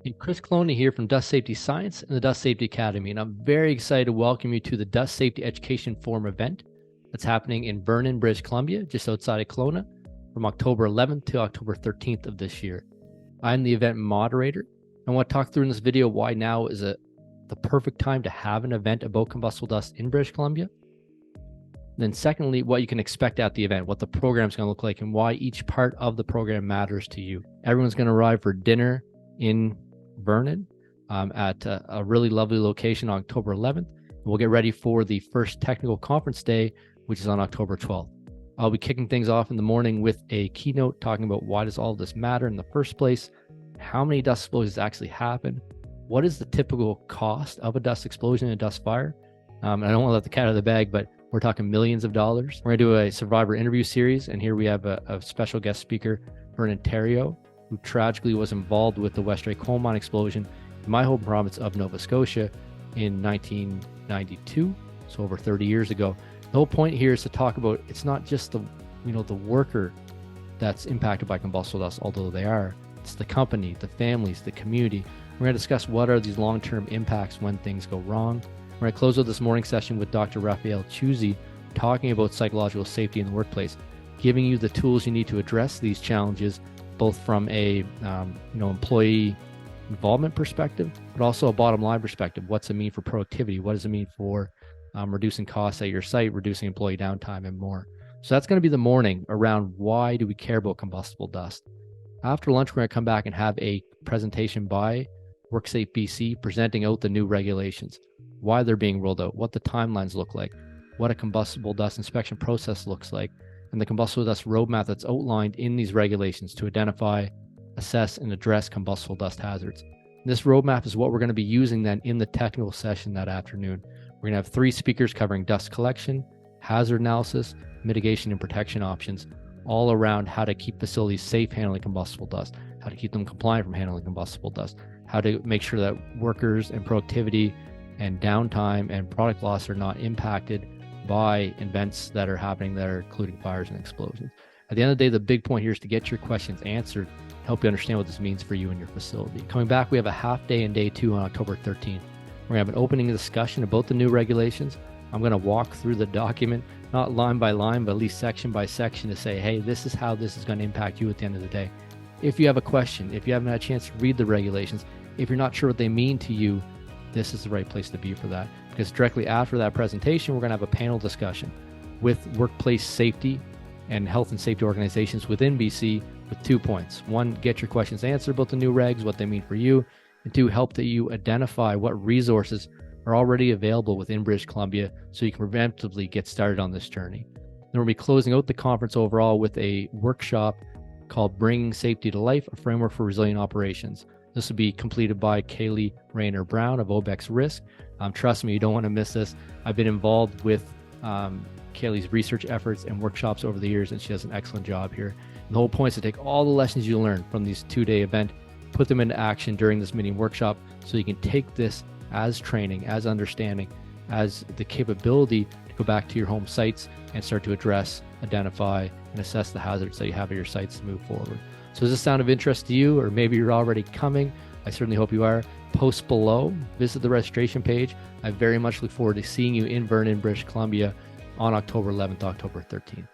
Hey, Chris Cloney here from Dust Safety Science and the Dust Safety Academy, and I'm very excited to welcome you to the Dust Safety Education Forum event that's happening in Vernon, British Columbia, just outside of Kelowna, from October 11th to October 13th of this year. I'm the event moderator. I want to talk through in this video why now is the perfect time to have an event about combustible dust in British Columbia. Then secondly, what you can expect at the event, what the program's going to look like, and why each part of the program matters to you. Everyone's going to arrive for dinner in Vernon at a really lovely location on October 11th. We'll get ready for the first technical conference day, which is on October 12th. I'll be kicking things off in the morning with a keynote talking about why does all of this matter in the first place, how many dust explosions actually happen, what is the typical cost of a dust explosion and a dust fire. I don't want to let the cat out of the bag, but we're talking millions of dollars. We're going to do a survivor interview series, and here we have a special guest speaker, Vernon Terrio, who tragically was involved with the Westray coal mine explosion in my home province of Nova Scotia in 1992, so over 30 years ago. The whole point here is to talk about it's not just the worker that's impacted by combustible dust, although they are. It's the company, the families, the community. We're going to discuss what are these long-term impacts when things go wrong. We're going to close out this morning session with Dr. Raphael Chuzzi talking about psychological safety in the workplace, giving you the tools you need to address these challenges, both from a employee involvement perspective, but also a bottom line perspective. What's it mean for productivity? What does it mean for reducing costs at your site, reducing employee downtime, and more? So that's going to be the morning around why do we care about combustible dust. After lunch, we're going to come back and have a presentation by WorkSafe BC presenting out the new regulations, why they're being rolled out, what the timelines look like, what a combustible dust inspection process looks like, and the combustible dust roadmap that's outlined in these regulations to identify, assess, and address combustible dust hazards. And this roadmap is what we're going to be using then in the technical session that afternoon. We're going to have 3 speakers covering dust collection, hazard analysis, mitigation, and protection options, all around how to keep facilities safe handling combustible dust, how to keep them compliant from handling combustible dust, how to make sure that workers and productivity and downtime and product loss are not impacted by events that are happening that are including fires and explosions. At the end of the day, the big point here is to get your questions answered, help you understand what this means for you and your facility. Coming back, we have a half day in day 2 on October 13th. We're going to have an opening discussion about the new regulations. I'm going to walk through the document, not line by line, but at least section by section to say, hey, this is how this is going to impact you at the end of the day. If you have a question, if you haven't had a chance to read the regulations, if you're not sure what they mean to you, this is the right place to be for that. Because directly after that presentation, we're going to have a panel discussion with workplace safety and health and safety organizations within BC with 2 points. 1, get your questions answered about the new regs, what they mean for you, and 2, help that you identify what resources are already available within British Columbia so you can preemptively get started on this journey. Then we'll be closing out the conference overall with a workshop called Bringing Safety to Life, a framework for resilient operations. This will be completed by Kaylee Rayner-Brown of OBEX Risk. Trust me, you don't want to miss this. I've been involved with Kaylee's research efforts and workshops over the years, and she does an excellent job here. And the whole point is to take all the lessons you learn from these 2-day event, put them into action during this mini workshop so you can take this as training, as understanding, as the capability to go back to your home sites and start to address, identify, and assess the hazards that you have at your sites to move forward. So does this sound of interest to you, or maybe you're already coming? I certainly hope you are. Post below, visit the registration page. I very much look forward to seeing you in Vernon, British Columbia on October 11th, October 13th.